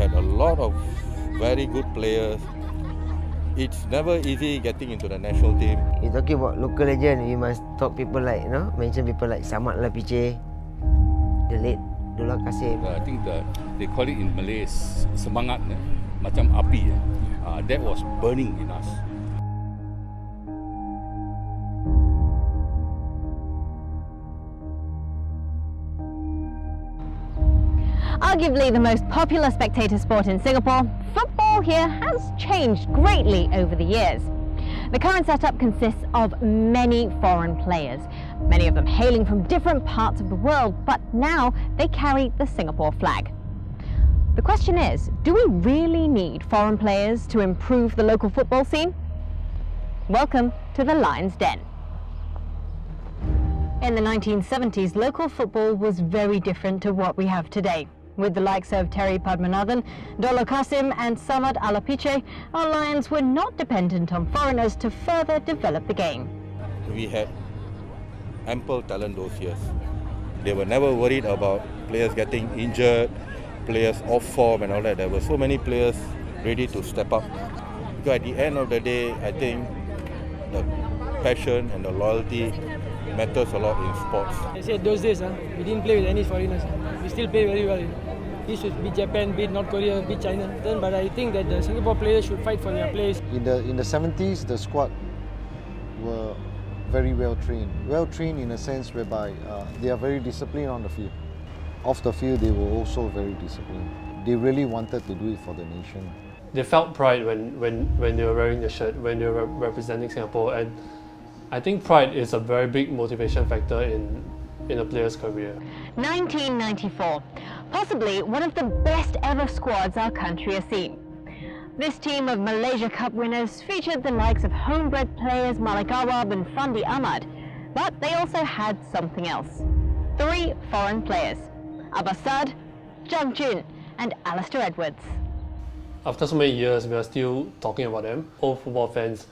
had a lot of very good players. It's never easy getting into the national team. You're talking about local legend, you must talk people like, mention people like Samad Lapiche, the late Dullah Qasim. I think they call it in Malay semangat, macam api. That was burning in us. Arguably the most popular spectator sport in Singapore, football here has changed greatly over the years. The current setup consists of many foreign players, many of them hailing from different parts of the world, but now they carry the Singapore flag. The question is, do we really need foreign players to improve the local football scene? Welcome to the Lion's Den. In the 1970s, local football was very different to what we have today. With the likes of Terry Padmanathan, Dullah Qasim and Samad Alapiche, our Lions were not dependent on foreigners to further develop the game. We had ample talent those years. They were never worried about players getting injured, players off form and all that. There were so many players ready to step up. Because at the end of the day, I think the passion and the loyalty matters a lot in sports. I said those days, we didn't play with any foreigners. We still play very well. This should be Japan, beat North Korea, beat China. But I think that the Singapore players should fight for their place. In the 70s, the squad were very well trained. Well trained in a sense whereby they are very disciplined on the field. Off the field, they were also very disciplined. They really wanted to do it for the nation. They felt pride when they were wearing the shirt, when they were representing Singapore, and I think pride is a very big motivation factor in a player's career. 1994, possibly one of the best ever squads our country has seen. This team of Malaysia Cup winners featured the likes of homebred players Malik Awab and Fandi Ahmad, but they also had something else. 3 foreign players, Abbas Saad, Zhang Jun and Alistair Edwards. After so many years, we are still talking about them. All football fans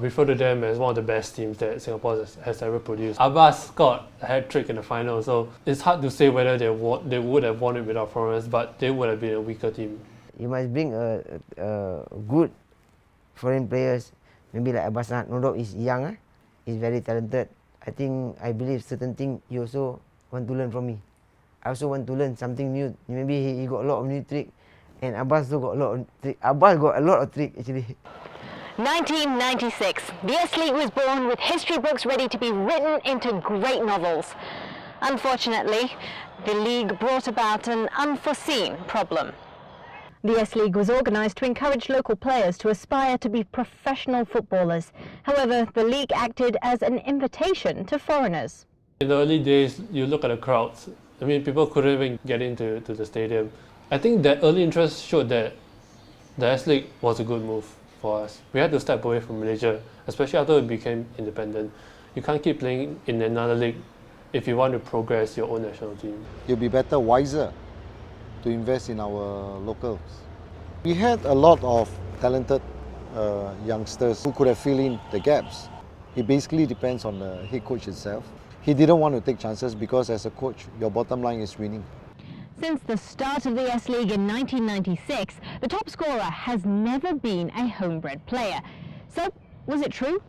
refer to them as one of the best teams that Singapore has ever produced. Abbas scored a hat-trick in the final, so it's hard to say whether they would have won it without foreigners, but they would have been a weaker team. You must bring a good foreign players, maybe like Abbas Saad. No doubt he's young, he's very talented. I believe certain things he also want to learn from me. I also want to learn something new. Maybe he got a lot of new tricks, and Abbas also got a lot of tricks. Abbas got a lot of tricks actually. 1996, the S-League was born with history books ready to be written into great novels. Unfortunately, the league brought about an unforeseen problem. The S-League was organised to encourage local players to aspire to be professional footballers. However, the league acted as an invitation to foreigners. In the early days, you look at the crowds. I mean, people couldn't even get into the stadium. I think that early interest showed that the S-League was a good move for us. We had to step away from Malaysia, especially after we became independent. You can't keep playing in another league if you want to progress your own national team. You'll be better, wiser to invest in our locals. We had a lot of talented youngsters who could have filled in the gaps. It basically depends on the head coach itself. He didn't want to take chances because as a coach, your bottom line is winning. Since the start of the S-League in 1996, the top scorer has never been a homebred player. So, was it true?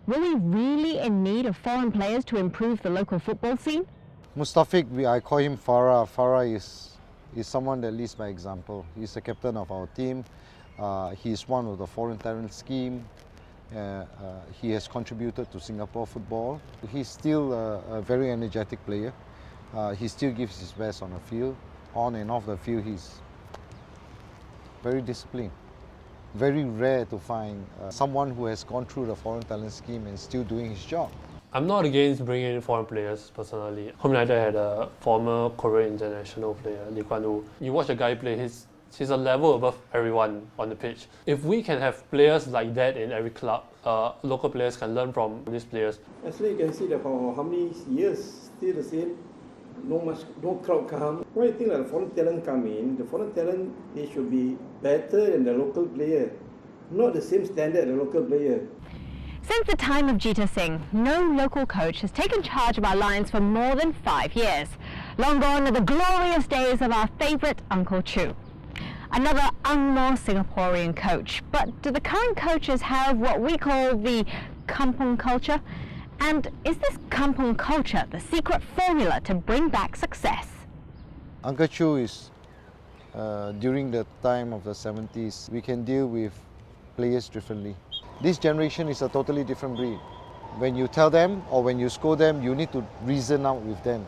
Were we really in need of foreign players to improve the local football scene? Mustafiq, I call him Farah. Farah is someone that leads by example. He's the captain of our team. He's one of the foreign talent scheme. He has contributed to Singapore football. He's still a very energetic player. He still gives his best on the field. On and off the field, he's very disciplined. Very rare to find someone who has gone through the foreign talent scheme and still doing his job. I'm not against bringing in foreign players personally. Home United had a former Korean international player, Lee Kwan-woo. You watch a guy play, he's a level above everyone on the pitch. If we can have players like that in every club, local players can learn from these players. Actually, you can see that for how many years, still the same. No crowd come. Why you think that the foreign talent come in? The foreign talent, they should be better than the local player. Not the same standard as the local player. Since the time of Jita Singh, no local coach has taken charge of our Lions for more than 5 years. Long gone are the glorious days of our favourite Uncle Chu. Another Angmo Singaporean coach. But do the current coaches have what we call the kampung culture? And is this kampung culture the secret formula to bring back success? Uncle Chu is, during the time of the 70s, we can deal with players differently. This generation is a totally different breed. When you tell them or when you scold them, you need to reason out with them.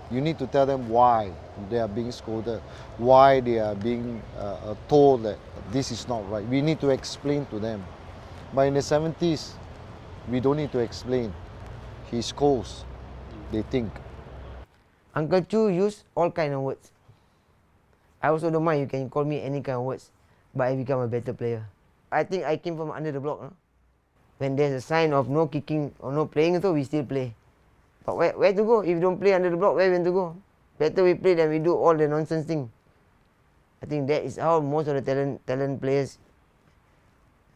You need to tell them why they are being scolded, why they are being told that this is not right. We need to explain to them. But in the 70s, we don't need to explain. He scolds, they think. Uncle Chu use all kind of words. I also don't mind, you can call me any kind of words, but I become a better player. I think I came from under the block. No? When there's a sign of no kicking or no playing, so we still play. But where to go? If you don't play under the block, where to go? Better we play than we do all the nonsense thing. I think that is how most of the talent players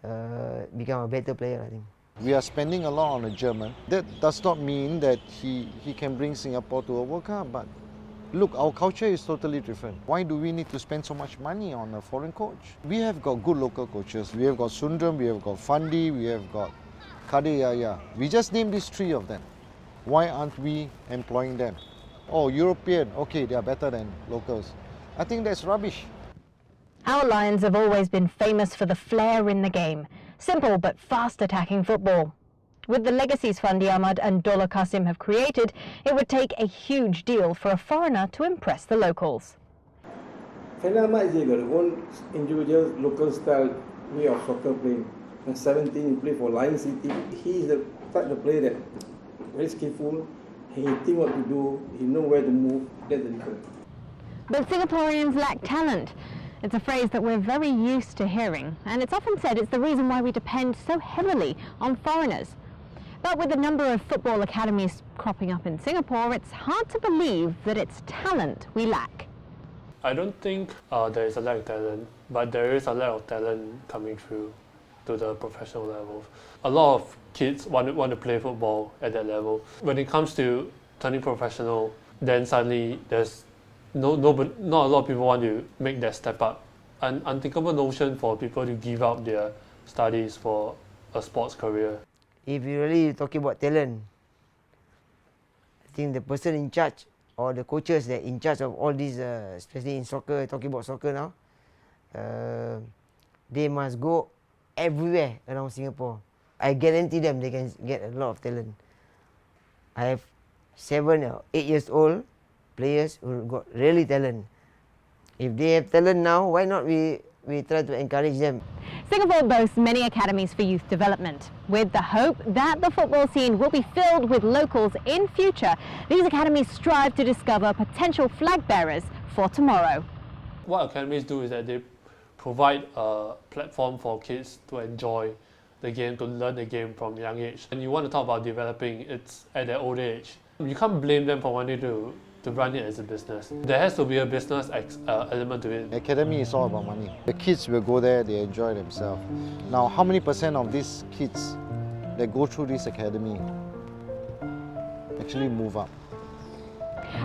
become a better player, I think. We are spending a lot on a German. That does not mean that he can bring Singapore to a World Cup, but look, our culture is totally different. Why do we need to spend so much money on a foreign coach? We have got good local coaches. We have got Sundram, we have got Fandi, we have got Kadeyaya. We just named these three of them. Why aren't we employing them? Oh, European, okay, they are better than locals. I think that's rubbish. Our Lions have always been famous for the flair in the game. Simple but fast attacking football. With the legacies Fandi Ahmad and Dola Qasim have created, it would take a huge deal for a foreigner to impress the locals. Fandi Ahmad has got his own individual local style way of soccer playing. At 17, he played for Lion City. He is the type of player that very skillful. He think what to do. He know where to move. That's the difference. But Singaporeans lack talent. It's a phrase that we're very used to hearing, and it's often said it's the reason why we depend so heavily on foreigners. But with the number of football academies cropping up in Singapore, it's hard to believe that it's talent we lack. I don't think there is a lack of talent, but there is a lack of talent coming through to the professional level. A lot of kids want to play football at that level. When it comes to turning professional, then suddenly there's not a lot of people want to make that step up. An unthinkable notion for people to give up their studies for a sports career. If you really talking about talent, I think the person in charge or the coaches that in charge of all these, especially in soccer, talking about soccer now, they must go everywhere around Singapore. I guarantee them they can get a lot of talent. I have 7 or 8 years old players who got really talent. If they have talent now, why not we try to encourage them? Singapore boasts many academies for youth development. With the hope that the football scene will be filled with locals in future, these academies strive to discover potential flag bearers for tomorrow. What academies do is that they provide a platform for kids to enjoy the game, to learn the game from a young age. And you want to talk about developing, it's at their old age. You can't blame them for wanting to run it as a business. There has to be a business element to it. Academy is all about money. The kids will go there, they enjoy themselves. Now, how many % of these kids that go through this academy actually move up?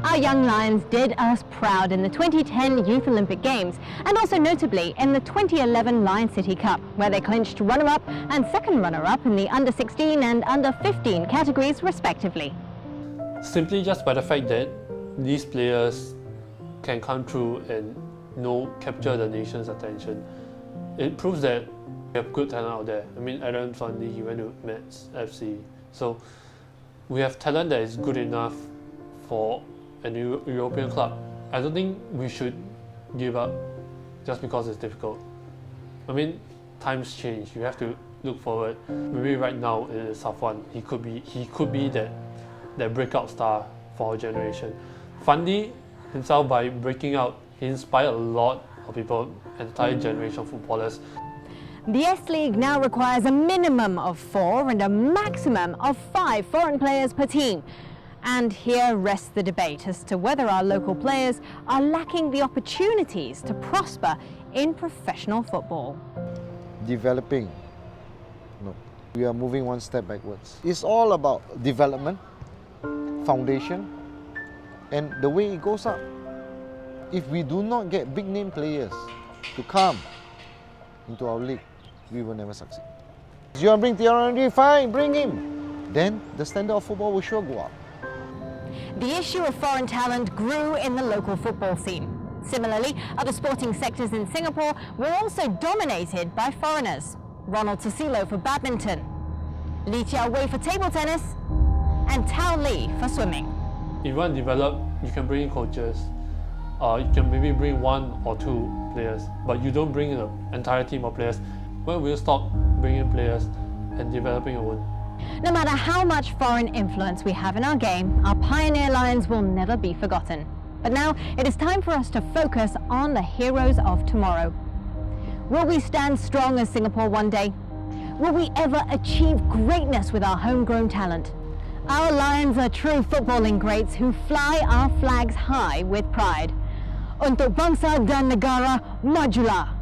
Our young Lions did us proud in the 2010 Youth Olympic Games and also notably in the 2011 Lion City Cup, where they clinched runner-up and second runner-up in the under-16 and under-15 categories respectively. Simply just by the fact that these players can come through and capture the nation's attention, it proves that we have good talent out there. I mean, Aaron Fandi, he went to Mets FC. So we have talent that is good enough for a new European club. I don't think we should give up just because it's difficult. I mean, times change. You have to look forward. Maybe right now it is Safwan. He could be that breakout star for our generation. Fandi himself, by breaking out, he inspired a lot of people, an entire generation of footballers. The S-League now requires a minimum of 4 and a maximum of 5 foreign players per team. And here rests the debate as to whether our local players are lacking the opportunities to prosper in professional football. Developing. No. We are moving one step backwards. It's all about development, foundation, and the way it goes up. If we do not get big name players, to come into our league, we will never succeed. You want to bring Thierry Henry? Fine, bring him. Then the standard of football will sure go up. The issue of foreign talent grew in the local football scene. Similarly, other sporting sectors in Singapore were also dominated by foreigners. Ronald Susilo for badminton, Lee Chiao Wei for table tennis, and Tao Li for swimming. If you want to develop, you can bring in coaches. You can maybe bring 1 or 2 players, but you don't bring in an entire team of players. When will you stop bringing players and developing your own? No matter how much foreign influence we have in our game, our pioneer lions will never be forgotten. But now it is time for us to focus on the heroes of tomorrow. Will we stand strong as Singapore one day? Will we ever achieve greatness with our homegrown talent? Our lions are true footballing greats who fly our flags high with pride. Untuk bangsa dan negara, Majulah!